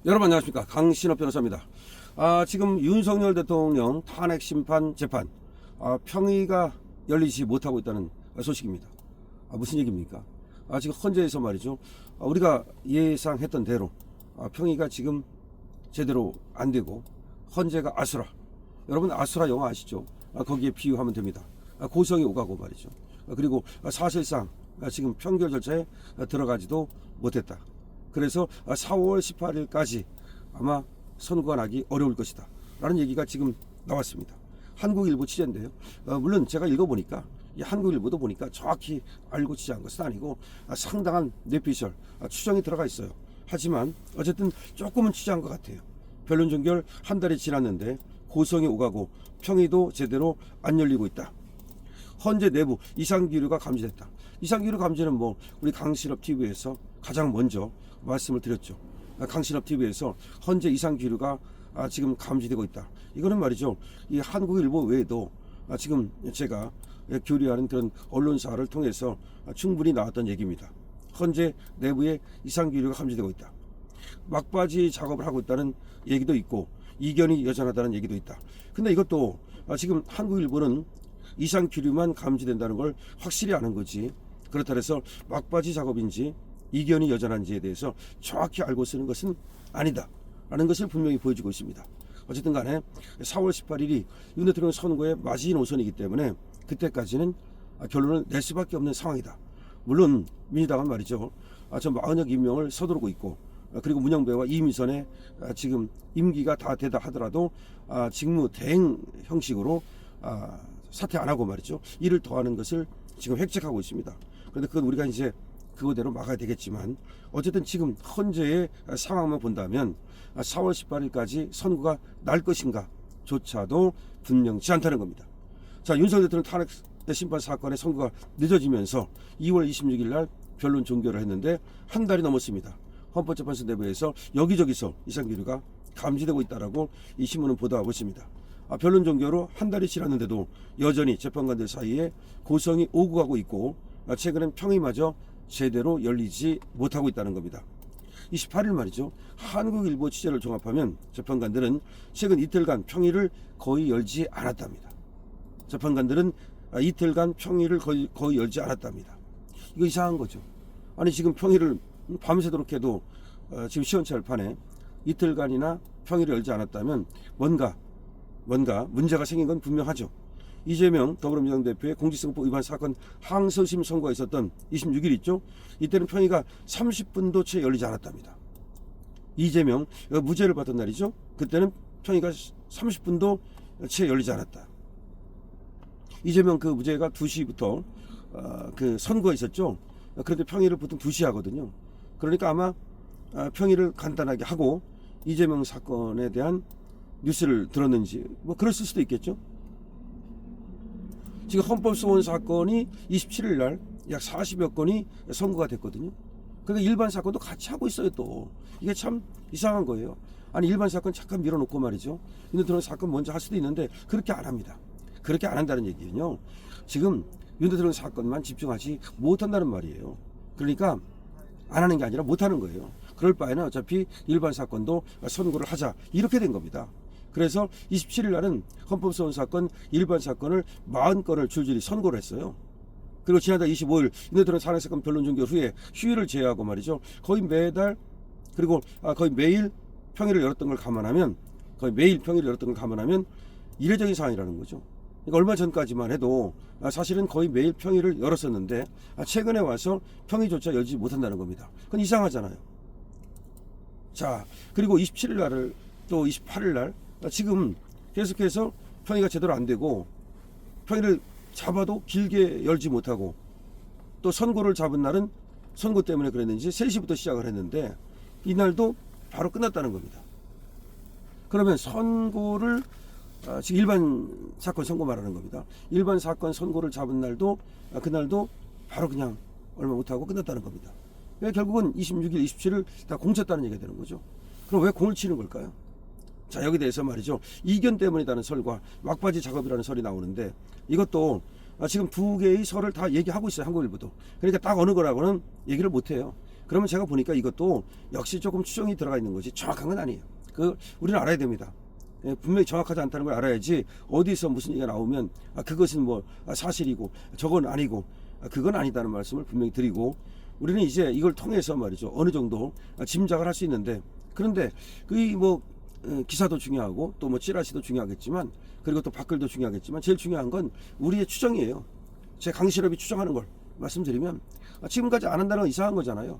여러분 안녕하십니까, 강신업 변호사입니다. 지금 윤석열 대통령 탄핵 심판 재판 평의가 열리지 못하고 있다는 소식입니다. 무슨 얘기입니까? 지금 헌재에서 말이죠, 우리가 예상했던 대로 평의가 지금 제대로 안 되고 헌재가 아수라, 여러분 아수라 영화 아시죠? 거기에 비유하면 됩니다. 고성이 오가고 말이죠. 그리고 사실상 지금 평결 절차에 들어가지도 못했다. 그래서 4월 18일까지 아마 선고가 나기 어려울 것이다 라는 얘기가 지금 나왔습니다. 한국일보 취재인데요. 물론 제가 읽어보니까 이 한국일보도 보니까 정확히 알고 취재한 것은 아니고 상당한 뇌피셜 추정이 들어가 있어요. 하지만 어쨌든 조금은 취재한 것 같아요. 변론 종결 한 달이 지났는데 고성이 오가고 평의도 제대로 안 열리고 있다. 헌재 내부 이상기류가 감지됐다. 이상기류 감지는 우리 강신업 TV에서 가장 먼저 말씀을 드렸죠. 강신업 TV에서 헌재 이상기류가 지금 감지되고 있다. 이거는 말이죠, 이 한국일보 외에도 지금 제가 교류하는 그런 언론사를 통해서 충분히 나왔던 얘기입니다. 헌재 내부에 이상기류가 감지되고 있다. 막바지 작업을 하고 있다는 얘기도 있고 이견이 여전하다는 얘기도 있다. 근데 이것도 지금 한국일보는 이상기류만 감지된다는 걸 확실히 아는 거지, 그렇다 해서 막바지 작업인지 이견이 여전한지에 대해서 정확히 알고 쓰는 것은 아니다 라는 것을 분명히 보여주고 있습니다. 어쨌든 간에 4월 18일이 윤 대통령 선거의 마지노선이기 때문에 그때까지는 결론을 낼 수밖에 없는 상황이다. 물론 민주당은 말이죠, 저 40여 임명을 서두르고 있고, 그리고 문영배와 이미선의 지금 임기가 다 되다 하더라도 직무 대행 형식으로 사퇴 안 하고 말이죠, 일을 더하는 것을 지금 획책하고 있습니다. 그런데 그건 우리가 이제 그거대로 막아야 되겠지만, 어쨌든 지금 헌재의 상황만 본다면 4월 18일까지 선고가 날 것인가 조차도 분명치 않다는 겁니다. 자, 윤석열 대통령 탄핵 심판 사건의 선고가 늦어지면서 2월 26일 날 변론 종결을 했는데 한 달이 넘었습니다. 헌법재판소 내부에서 여기저기서 이상기류가 감지되고 있다라고 이 신문은 보도하고 있습니다. 변론 종결로 한 달이 지났는데도 여전히 재판관들 사이에 고성이 오고 가고 있고, 최근엔 평의마저 제대로 열리지 못하고 있다는 겁니다. 28일 말이죠, 한국일보 취재를 종합하면 재판관들은 최근 이틀간 평의를 거의 열지 않았답니다. 재판관들은 이틀간 평의를 거의 열지 않았답니다. 이거 이상한 거죠. 아니 지금 평의를 밤새도록 해도 지금 시원철판에 이틀간이나 평의를 열지 않았다면 뭔가 문제가 생긴 건 분명하죠. 이재명 더불어민주당 대표의 공직선거법 위반 사건 항소심 선고가 있었던 26일 있죠. 이때는 평의가 30분도 채 열리지 않았답니다. 이재명 무죄를 받은 날이죠. 그때는 평의가 30분도 채 열리지 않았다. 이재명 그 무죄가 2시부터 그 선고가 있었죠. 그런데 평의를 보통 2시 하거든요. 그러니까 아마 평의를 간단하게 하고 이재명 사건에 대한 뉴스를 들었는지 그랬을 수도 있겠죠. 지금 헌법소원 사건이 27일 날 약 40여 건이 선고가 됐거든요. 그러니까 일반 사건도 같이 하고 있어요. 또 이게 참 이상한 거예요. 아니 일반 사건 잠깐 밀어놓고 말이죠, 윤 대통령 사건 먼저 할 수도 있는데 그렇게 안 합니다. 그렇게 안 한다는 얘기는요, 지금 윤 대통령 사건만 집중하지 못한다는 말이에요. 그러니까 안 하는 게 아니라 못하는 거예요. 그럴 바에는 어차피 일반 사건도 선고를 하자, 이렇게 된 겁니다. 그래서 27일 날은 헌법소원 사건 일반 사건을 40건을 줄줄이 선고를 했어요. 그리고 지난달 25일 윤 대통령 탄핵 사건 변론 종결 후에 휴일을 제외하고 말이죠, 거의 매달, 그리고 거의 매일 평의를 열었던 걸 감안하면, 이례적인 상황이라는 거죠. 그러니까 얼마 전까지만 해도 사실은 거의 매일 평의를 열었었는데 최근에 와서 평의조차 열지 못한다는 겁니다. 그건 이상하잖아요. 자, 그리고 27일 날을 또 28일 날 지금 계속해서 평의가 제대로 안 되고, 평의를 잡아도 길게 열지 못하고, 또 선고를 잡은 날은 선고 때문에 그랬는지 3시부터 시작을 했는데 이날도 바로 끝났다는 겁니다. 그러면 선고를 지금 일반 사건 선고 말하는 겁니다. 일반 사건 선고를 잡은 날도 그날도 바로 그냥 얼마 못하고 끝났다는 겁니다. 결국은 26일, 27일 다 공쳤다는 얘기가 되는 거죠. 그럼 왜 공을 치는 걸까요? 자, 여기 대해서 말이죠, 이견 때문이라는 설과 막바지 작업이라는 설이 나오는데, 이것도 지금 두 개의 설을 다 얘기하고 있어요, 한국일보도. 그러니까 딱 어느 거라고는 얘기를 못해요. 그러면 제가 보니까 이것도 역시 조금 추정이 들어가 있는 것이 정확한 건 아니에요. 우리는 알아야 됩니다. 분명히 정확하지 않다는 걸 알아야지 어디서 무슨 얘기가 나오면 그것은 뭐 사실이고 저건 아니고 그건 아니다는 말씀을 분명히 드리고, 우리는 이제 이걸 통해서 말이죠, 어느 정도 짐작을 할 수 있는데, 그런데 기사도 중요하고 또 뭐 찌라시도 중요하겠지만, 그리고 또 댓글도 중요하겠지만, 제일 중요한 건 우리의 추정이에요. 제 강실업이 추정하는 걸 말씀드리면, 지금까지 안 한다는 건 이상한 거잖아요.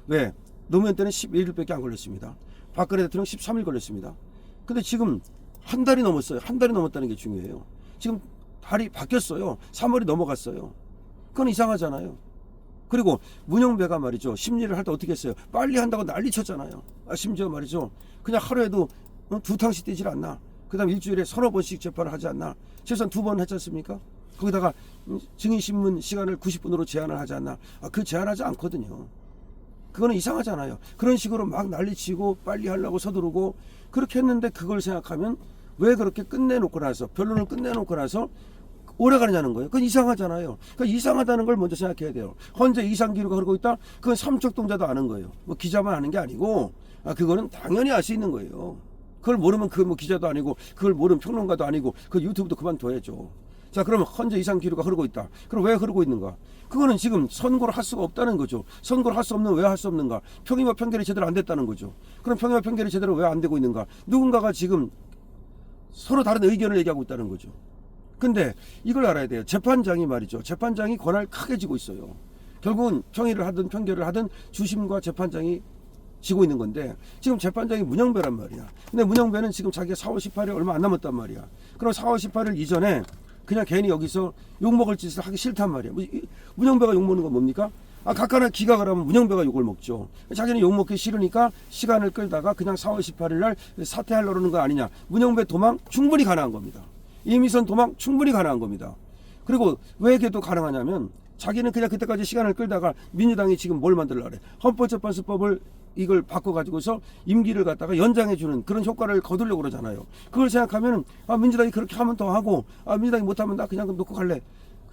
왜? 노무현 때는 11일밖에 안 걸렸습니다. 박근혜 대통령 13일 걸렸습니다. 근데 지금 한 달이 넘었어요. 한 달이 넘었다는 게 중요해요. 지금 달이 바뀌었어요. 3월이 넘어갔어요. 그건 이상하잖아요. 그리고 문영배가 말이죠, 심리를 할 때 어떻게 했어요? 빨리 한다고 난리 쳤잖아요. 심지어 말이죠, 그냥 하루에도 2탕씩 떼질 않나? 그 다음 일주일에 서너 번씩 재판을 하지 않나? 최소한 2번 했지 않습니까? 거기다가 증인신문 시간을 90분으로 제한을 하지 않나? 그 제한하지 않거든요. 그거는 이상하잖아요. 그런 식으로 막 난리치고 빨리 하려고 서두르고 그렇게 했는데, 그걸 생각하면 왜 그렇게 끝내놓고 나서, 변론을 끝내놓고 나서 오래 가느냐는 거예요. 그건 이상하잖아요. 그러니까 이상하다는 걸 먼저 생각해야 돼요. 현재 이상 기류가 흐르고 있다? 그건 삼척동자도 아는 거예요. 뭐 기자만 아는 게 아니고, 그거는 당연히 알 수 있는 거예요. 그걸 모르면 그 뭐 기자도 아니고, 그걸 모르는 평론가도 아니고, 그 유튜브도 그만둬야죠. 자, 그러면 현재 이상 기류가 흐르고 있다. 그럼 왜 흐르고 있는가? 그거는 지금 선고를 할 수가 없다는 거죠. 선고를 할 수 없는, 왜 할 수 없는가? 평의와 판결이 제대로 안 됐다는 거죠. 그럼 평의와 판결이 제대로 왜 안 되고 있는가? 누군가가 지금 서로 다른 의견을 얘기하고 있다는 거죠. 근데 이걸 알아야 돼요. 재판장이 말이죠, 재판장이 권한을 크게 쥐고 있어요. 결국은 평의를 하든 판결을 하든 주심과 재판장이 지고 있는 건데, 지금 재판장이 문영배란 말이야. 근데 문영배는 지금 자기가 4월 18일 얼마 안 남았단 말이야. 그럼 4월 18일 이전에 그냥 괜히 여기서 욕먹을 짓을 하기 싫단 말이야. 문영배가 욕먹는 건 뭡니까? 각하나 기각을 하면 문영배가 욕을 먹죠. 자기는 욕먹기 싫으니까 시간을 끌다가 그냥 4월 18일 날 사퇴하려고 그러는 거 아니냐. 문영배 도망 충분히 가능한 겁니다. 이미선 도망 충분히 가능한 겁니다. 그리고 왜 그게 가능하냐면, 자기는 그냥 그때까지 시간을 끌다가 민주당이 지금 뭘 만들려고 그래? 헌법재판소법을 이걸 바꿔가지고서 임기를 갖다가 연장해주는 그런 효과를 거두려고 그러잖아요. 그걸 생각하면 민주당이 그렇게 하면 더 하고, 민주당이 못하면 나 그냥 놓고 갈래.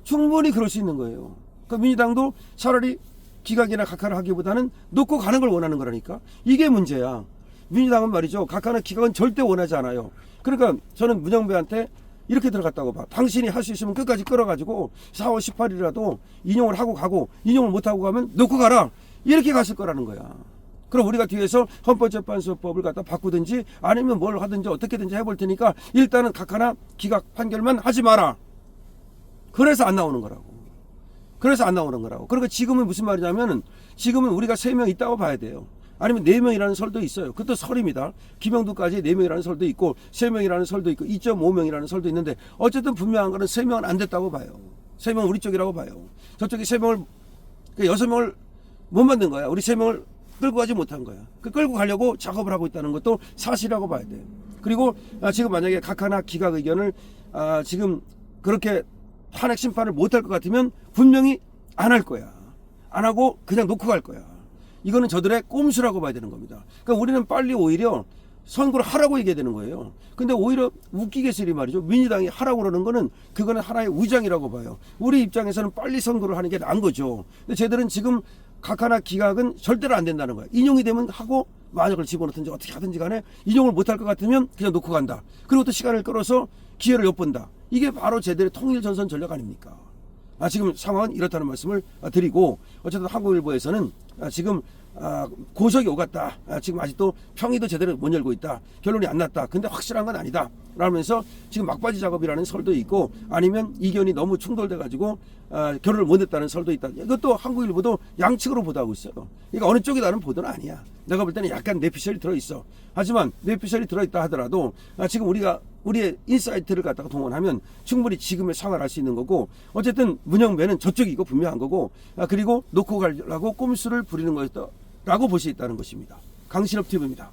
충분히 그럴 수 있는 거예요. 그러니까 민주당도 차라리 기각이나 각하를 하기보다는 놓고 가는 걸 원하는 거라니까. 이게 문제야. 민주당은 말이죠, 각하나 기각은 절대 원하지 않아요. 그러니까 저는 문영배한테 이렇게 들어갔다고 봐. 당신이 할 수 있으면 끝까지 끌어가지고 4월 18일이라도 인용을 하고 가고, 인용을 못하고 가면 놓고 가라. 이렇게 갔을 거라는 거야. 그럼 우리가 뒤에서 헌법재판소법을 갖다 바꾸든지 아니면 뭘 하든지 어떻게든지 해볼 테니까 일단은 각하나 기각 판결만 하지 마라. 그래서 안 나오는 거라고. 그러니까 지금은 무슨 말이냐면은, 지금은 우리가 3명 있다고 봐야 돼요. 아니면 4명이라는 설도 있어요. 그것도 설입니다. 김영두까지 4명이라는 설도 있고 3명이라는 설도 있고 2.5명이라는 설도 있는데, 어쨌든 분명한 거는 3명은 안 됐다고 봐요. 3명은 우리 쪽이라고 봐요. 저쪽이 3명을, 6명을 못 만든 거야. 우리 3명을 끌고 가지 못한 거야. 끌고 가려고 작업을 하고 있다는 것도 사실이라고 봐야 돼요. 그리고 지금 만약에 각하나 기각 의견을 지금 그렇게 탄핵 심판을 못할 것 같으면 분명히 안 할 거야. 안 하고 그냥 놓고 갈 거야. 이거는 저들의 꼼수라고 봐야 되는 겁니다. 그러니까 우리는 빨리 오히려 선거를 하라고 얘기해야 되는 거예요. 근데 오히려 웃기게서리 말이죠, 민주당이 하라고 그러는 거는 그거는 하나의 위장이라고 봐요. 우리 입장에서는 빨리 선거를 하는 게 나은 거죠. 근데 쟤들은 지금 각하나 기각은 절대로 안 된다는 거야. 인용이 되면 하고, 만약을 집어넣든지 어떻게 하든지 간에 인용을 못할 것 같으면 그냥 놓고 간다. 그리고 또 시간을 끌어서 기회를 엿본다. 이게 바로 쟤들의 통일 전선 전략 아닙니까? 지금 상황은 이렇다는 말씀을 드리고, 어쨌든 한국일보에서는 지금 고석이 오갔다. 지금 아직도 평의도 제대로 못 열고 있다. 결론이 안 났다. 근데 확실한 건 아니다. 라면서 지금 막바지 작업이라는 설도 있고, 아니면 이견이 너무 충돌돼가지고 결론을 못 냈다는 설도 있다. 이것도 한국일보도 양측으로 보도하고 있어요. 그러니까 어느 쪽이 다른 보도는 아니야. 내가 볼 때는 약간 내피셜이 들어있어. 하지만 내피셜이 들어있다 하더라도 지금 우리가 우리의 인사이트를 갖다가 동원하면 충분히 지금의 상황을 알 수 있는 거고, 어쨌든 문영배는 저쪽이고 분명한 거고, 그리고 놓고 가려고 꼼수를 부리는 거였다라고 볼 수 있다는 것입니다. 강신업 TV입니다.